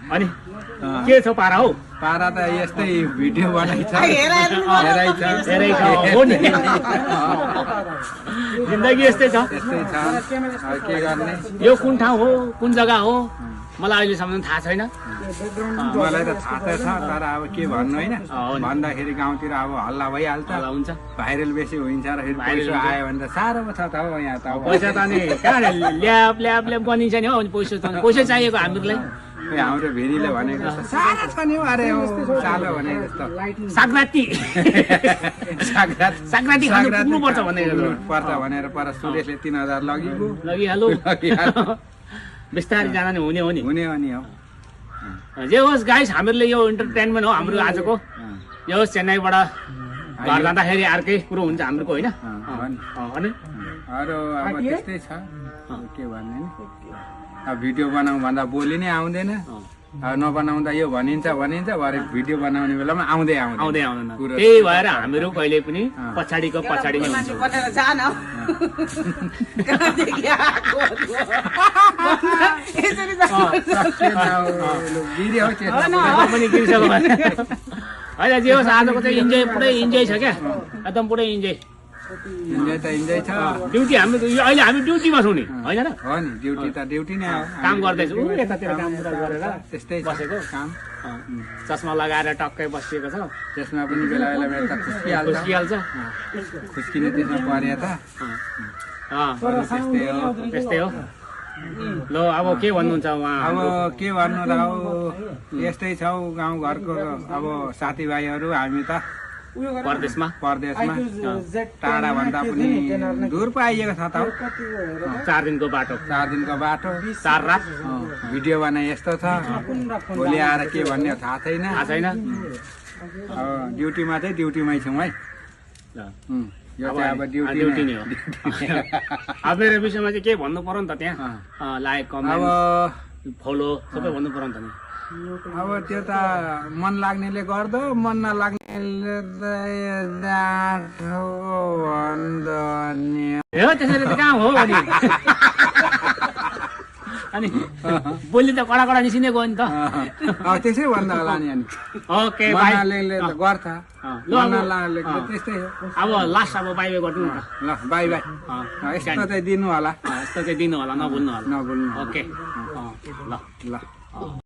अनि के छ पारा हौ? पारा त यस्तै भिडियो बनाइछ जिन्दगी यस्तै छ। के गर्ने? यो कुन ठाउँ हो, कुन जग्गा हो मलाई अहिलेसम्म थाहा छैन। मलाई त थाहा त छ, तर अब के भन्नु होइन, भन्दाखेरि गाउँतिर अब हल्ला भइहाल्छ, हुन्छ भाइरल बेसी हुन्छ र फेरि पैसा आयो भने त साह्रो छ त हौ। यहाँ त पैसा त नि कहाँ ल्याब ल्याब ल्याब गनिन्छ नि हौ। अनि पैसा चाहिएको हामीलाई। हाम्रो भेरीले भनेको जस्तो सानो छ नि अरे हो चालो भनेको जस्तो साग्राती साग्राती खानुपर्छ पर्छ भनेर पर सुरेशले 3000 लगिगयो। लगिहाल्यो बिस्तारै जान नि हुने हो नि। हुने हो नि हो। जे होस् गाइस, हामीहरूले यो इन्टरटेनमेन्ट हो हाम्रो आजको। यो होस् चेन्नईबाट घर जाँदाखेरि अर्कै कुरो हुन्छ हाम्रो होइन। अनि अरू अब त्यस्तै छ, के भन्ने नि। अब भिडियो बनाउँ भन्दा बोली नै आउँदैन, अब नबनाउँदा यो भनिन्छ भरे भिडियो बनाउने बेलामा आउँदैन। त्यही भएर हामीहरू कहिले पनि पछाडिको पछाडि नै हुन्छ। होइन जे होस् आजको चाहिँ इन्जोय, पुरै इन्जोय छ क्या, एकदम पुरै इन्जोय। इन्जोय छ। ड्युटी हामी अहिले हामी ड्युटीमा छौँ नि होइन र? हो नि, ड्युटी त ड्युटी नै हो। काम गर्दैछु यतातिर काम पुरा गरेर त्यस्तै बसेको काम। चस्मा लगाएर टक्कै बसिएको छ। त्यसमा पनि बेला बेला मेरो त खुस्किहाल्छ। खुस्किने त्यसमा परे त त्यस्तै हो। ल अब के भन्नुहुन्छ उहाँ? अब के भन्नु र हौ, यस्तै छौ गाउँघरको। अब साथीभाइहरू हामी त परदेशमा टाढा भन्दा पनि दूर पो आइएको छ त। 4 दिनको बाटो 4 रात भिडियो बनाए यस्तो छ। भोलि आएर के भन्ने थाहा छैन। ड्युटीमा चाहिँ ड्युटीमै छौँ है। यो चाहिँ अब ड्युटी नै हो। अब मेरो विषयमा चाहिँ के भन्नु पर्यो नि त, त्यहाँ लाइक कमेन्ट फलो सबै भन्नु पर्यो नि त नि। अब त्यो त मन लाग्नेले गर्दो, मन नलाग्नेले त्यसरी त कहाँ हो अनि बोली त कडा कडा निस्किने गयो नि त। त्यसै भन्दा होला नि। Okay bye. गर्छ त्यस्तै हो। अब लास्ट अब बाई बाई गर्नु न। ल बाई बाई। यस्तो चाहिँ दिनु होला, यस्तो चाहिँ दिनु होला, नभुल्नु होला। नभुल्नु। ओके ल।